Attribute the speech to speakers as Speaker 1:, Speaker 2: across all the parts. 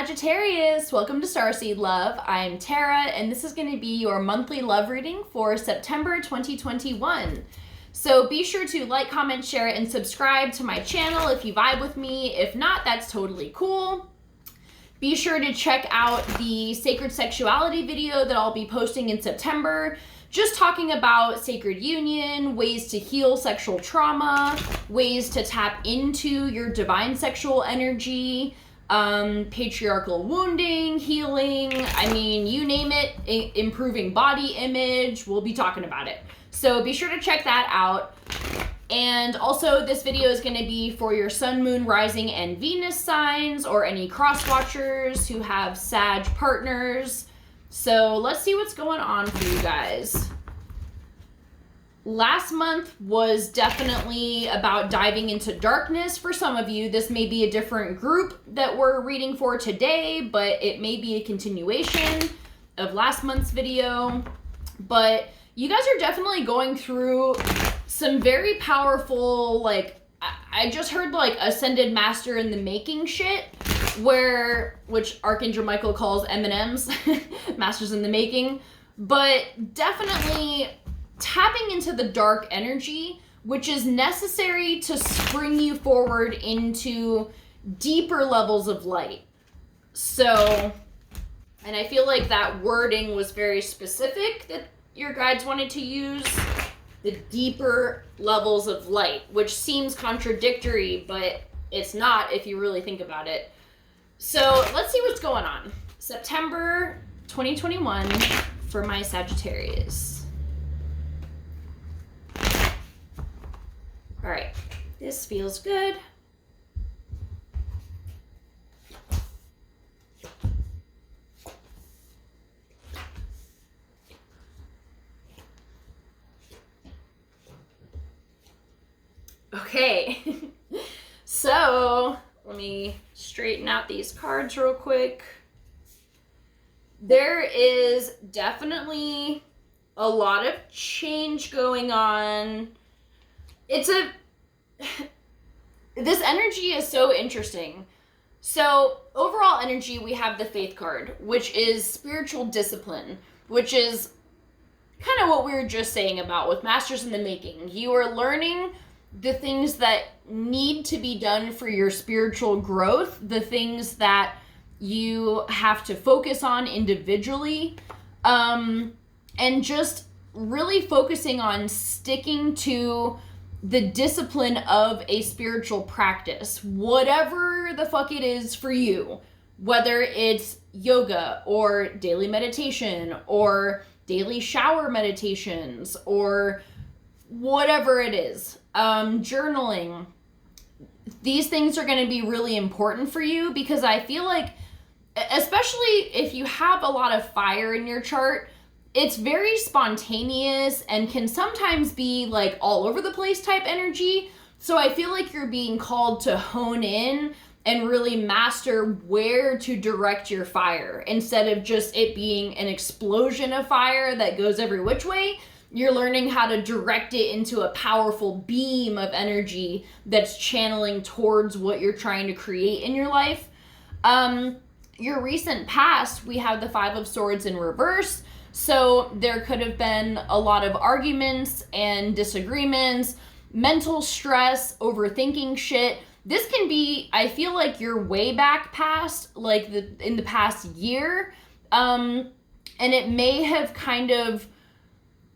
Speaker 1: Sagittarius, welcome to Starseed Love. I'm Tara, and this is going to be your monthly love reading for September 2021. So be sure to like, comment, share, and subscribe to my channel if you vibe with me. If not, that's totally cool. Be sure to check out the Sacred Sexuality video that I'll be posting in September, just talking about sacred union, ways to heal sexual trauma, ways to tap into your divine sexual energy, patriarchal wounding, healing, I mean, you name it, improving body image, we'll be talking about it. So be sure to check that out. And also this video is going to be for your sun, moon, rising, and Venus signs, or any cross watchers who have Sag partners. So let's see what's going on for you guys. Last month was definitely about diving into darkness for some of you. This may be a different group that we're reading for today, but it may be a continuation of last month's video. But you guys are definitely going through some very powerful, like, I just heard like ascended master in the making shit, which Archangel Michael calls M&Ms, masters in the making, but definitely tapping into the dark energy, which is necessary to spring you forward into deeper levels of light. So, and I feel like that wording was very specific that your guides wanted to use, the deeper levels of light, which seems contradictory, but it's not if you really think about it. So let's see what's going on. September 2021 for my Sagittarius. All right, this feels good. Okay, so let me straighten out these cards real quick. There is definitely a lot of change going on. This energy is so interesting. So overall energy, we have the Faith card, which is spiritual discipline, which is kind of what we were just saying about with Masters in the Making. You are learning the things that need to be done for your spiritual growth, the things that you have to focus on individually, and just really focusing on sticking to the discipline of a spiritual practice, whatever the fuck it is for you, whether it's yoga or daily meditation or daily shower meditations or whatever it is, journaling. These things are going to be really important for you because I feel like, especially if you have a lot of fire in your chart, it's very spontaneous and can sometimes be like all over the place type energy. So I feel like you're being called to hone in and really master where to direct your fire instead of just it being an explosion of fire that goes every which way. You're learning how to direct it into a powerful beam of energy that's channeling towards what you're trying to create in your life. Your recent past, we have the Five of Swords in reverse. So there could have been a lot of arguments and disagreements, mental stress, overthinking shit. This can be, I feel like, your way back past, like in the past year. And it may have kind of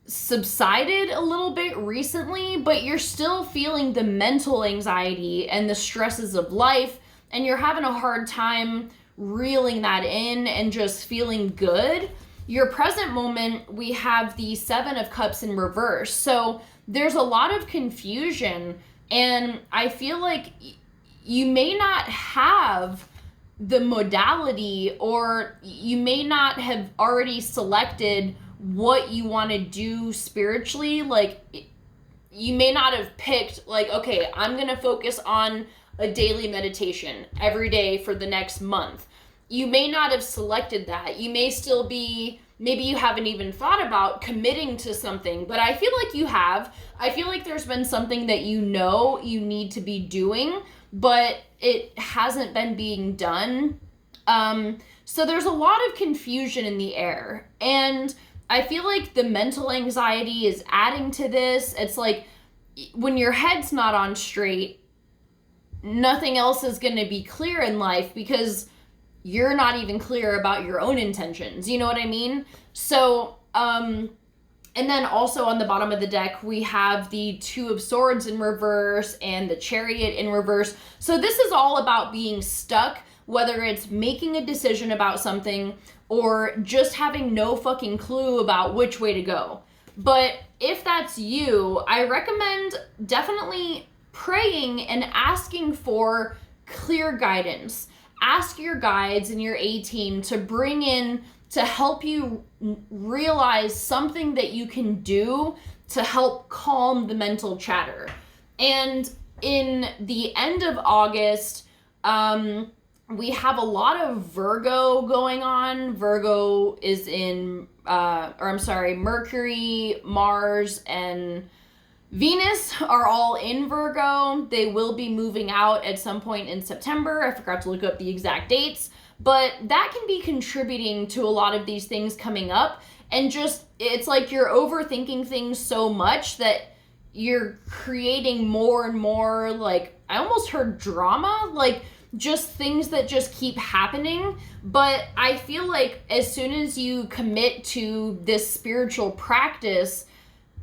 Speaker 1: subsided a little bit recently, but you're still feeling the mental anxiety and the stresses of life, and you're having a hard time reeling that in and just feeling good. Your present moment, we have the Seven of Cups in reverse. So there's a lot of confusion, and I feel like you may not have the modality, or you may not have already selected what you want to do spiritually. Like, you may not have picked, like, okay, I'm going to focus on a daily meditation every day for the next month. You may not have selected that. You may still be, maybe you haven't even thought about committing to something, but I feel like you have. I feel like there's been something that you know you need to be doing, but it hasn't been being done So there's a lot of confusion in the air, and I feel like the mental anxiety is adding to this. It's like when your head's not on straight, nothing else is going to be clear in life because you're not even clear about your own intentions. You know what I mean? So, and then also on the bottom of the deck, we have the Two of Swords in reverse and the Chariot in reverse. So this is all about being stuck, whether it's making a decision about something or just having no fucking clue about which way to go. But if that's you, I recommend definitely praying and asking for clear guidance. Ask your guides and your A-team to bring in, to help you realize something that you can do to help calm the mental chatter. And in the end of August, we have a lot of Virgo going on. Virgo is in, Mercury, Mars, and Venus are all in Virgo. They will be moving out at some point in September. I forgot to look up the exact dates. But that can be contributing to a lot of these things coming up. And just, it's like you're overthinking things so much that you're creating more and more, like, I almost heard drama, like just things that just keep happening. But I feel like as soon as you commit to this spiritual practice,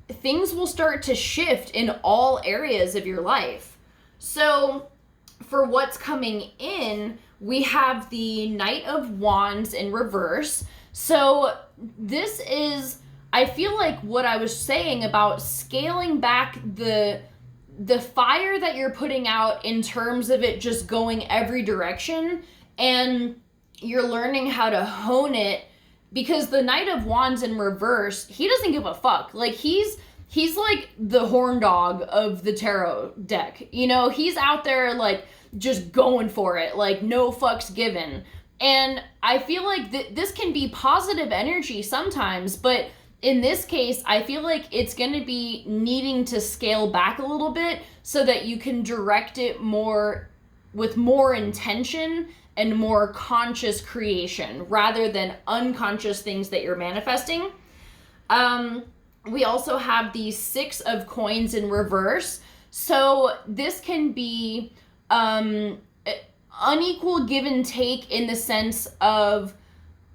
Speaker 1: things will start to shift in all areas of your life. So for what's coming in, we have the Knight of Wands in reverse. So this is, I feel like what I was saying about scaling back the fire that you're putting out in terms of it just going every direction, and you're learning how to hone it, because the Knight of Wands in reverse, he doesn't give a fuck. Like he's like the horn dog of the tarot deck. You know, he's out there like just going for it, like no fucks given. And I feel like this can be positive energy sometimes, but in this case, I feel like it's going to be needing to scale back a little bit so that you can direct it more with more intention and more conscious creation rather than unconscious things that you're manifesting. We also have the Six of Coins in reverse. So this can be unequal give and take in the sense of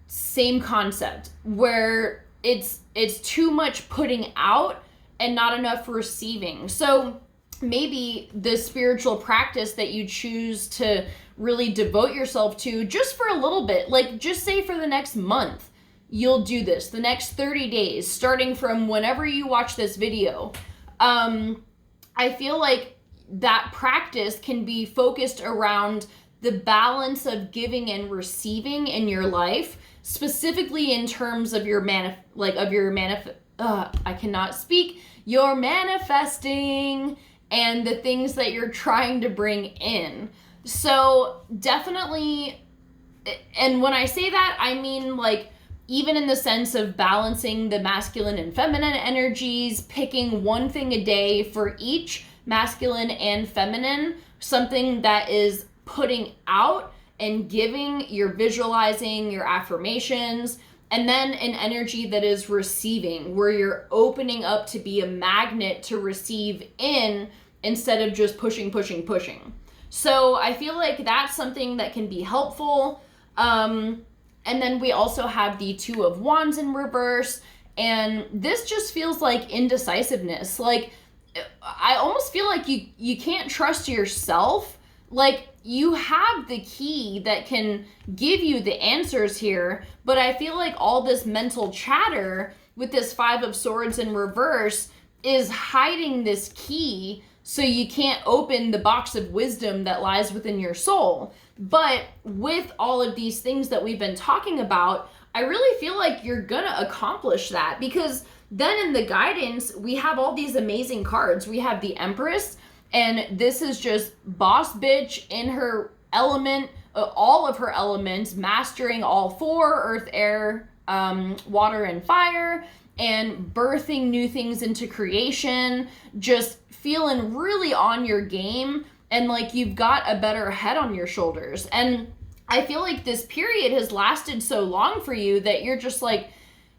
Speaker 1: same concept, where it's too much putting out and not enough receiving. So maybe the spiritual practice that you choose to really devote yourself to just for a little bit, like just say for the next month, you'll do this, the next 30 days, starting from whenever you watch this video. I feel like that practice can be focused around the balance of giving and receiving in your life, specifically in terms of your your manifesting and the things that you're trying to bring in. So definitely, and when I say that, I mean like even in the sense of balancing the masculine and feminine energies, picking one thing a day for each masculine and feminine, something that is putting out and giving, your visualizing, your affirmations, and then an energy that is receiving, where you're opening up to be a magnet to receive in instead of just pushing. So I feel like that's something that can be helpful. And then we also have the Two of Wands in reverse, and this just feels like indecisiveness. Like I almost feel like you can't trust yourself. Like you have the key that can give you the answers here, but I feel like all this mental chatter with this Five of Swords in reverse is hiding this key so you can't open the box of wisdom that lies within your soul. But with all of these things that we've been talking about, I really feel like you're gonna accomplish that, because then in the guidance, we have all these amazing cards. We have the Empress, and this is just boss bitch in her element, all of her elements, mastering all four, earth, air, water, and fire, and birthing new things into creation, just feeling really on your game, and like you've got a better head on your shoulders. And I feel like this period has lasted so long for you that you're just like,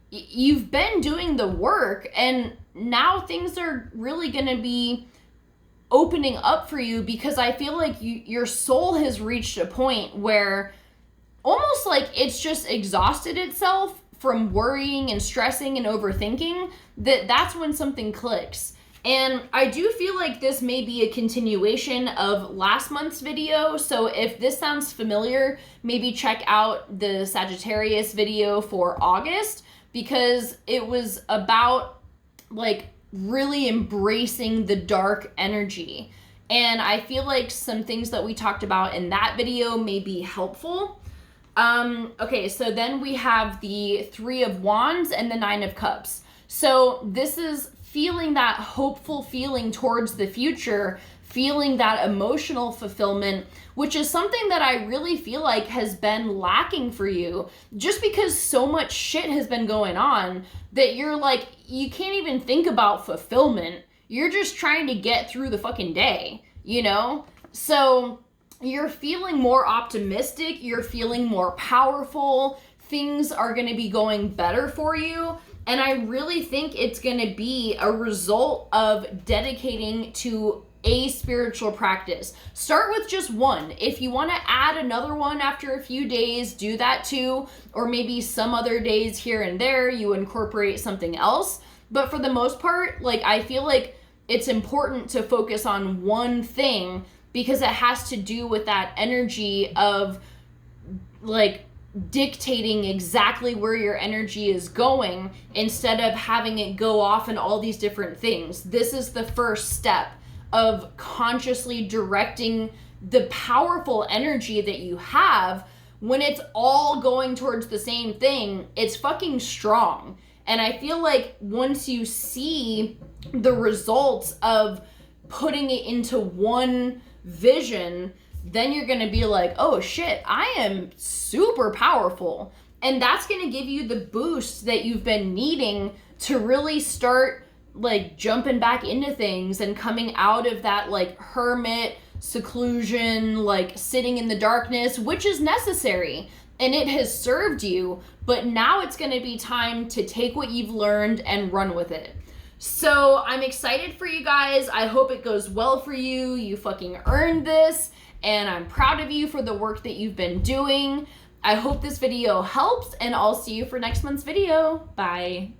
Speaker 1: you've been doing the work, and now things are really going to be opening up for you, because I feel like your soul has reached a point where almost like it's just exhausted itself from worrying and stressing and overthinking, that's when something clicks. And I do feel like this may be a continuation of last month's video. So if this sounds familiar, maybe check out the Sagittarius video for August, because it was about like really embracing the dark energy. And I feel like some things that we talked about in that video may be helpful. Okay, so then we have the Three of Wands and the Nine of Cups. So this is feeling that hopeful feeling towards the future, feeling that emotional fulfillment, which is something that I really feel like has been lacking for you, just because so much shit has been going on that you're like, you can't even think about fulfillment. You're just trying to get through the fucking day, you know? So you're feeling more optimistic, you're feeling more powerful, things are going to be going better for you. And I really think it's going to be a result of dedicating to a spiritual practice. Start with just one. If you want to add another one after a few days, do that too. Or maybe some other days here and there, you incorporate something else. But for the most part, like, I feel like it's important to focus on one thing, because it has to do with that energy of like dictating exactly where your energy is going, instead of having it go off in all these different things. This is the first step of consciously directing the powerful energy that you have. When it's all going towards the same thing, it's fucking strong. And I feel like once you see the results of putting it into one vision, then you're going to be like, oh shit, I am super powerful. And that's going to give you the boost that you've been needing to really start like jumping back into things and coming out of that like hermit seclusion, like sitting in the darkness, which is necessary and it has served you. But now it's going to be time to take what you've learned and run with it. So I'm excited for you guys. I hope it goes well for you. You fucking earned this. And I'm proud of you for the work that you've been doing. I hope this video helps, and I'll see you for next month's video. Bye.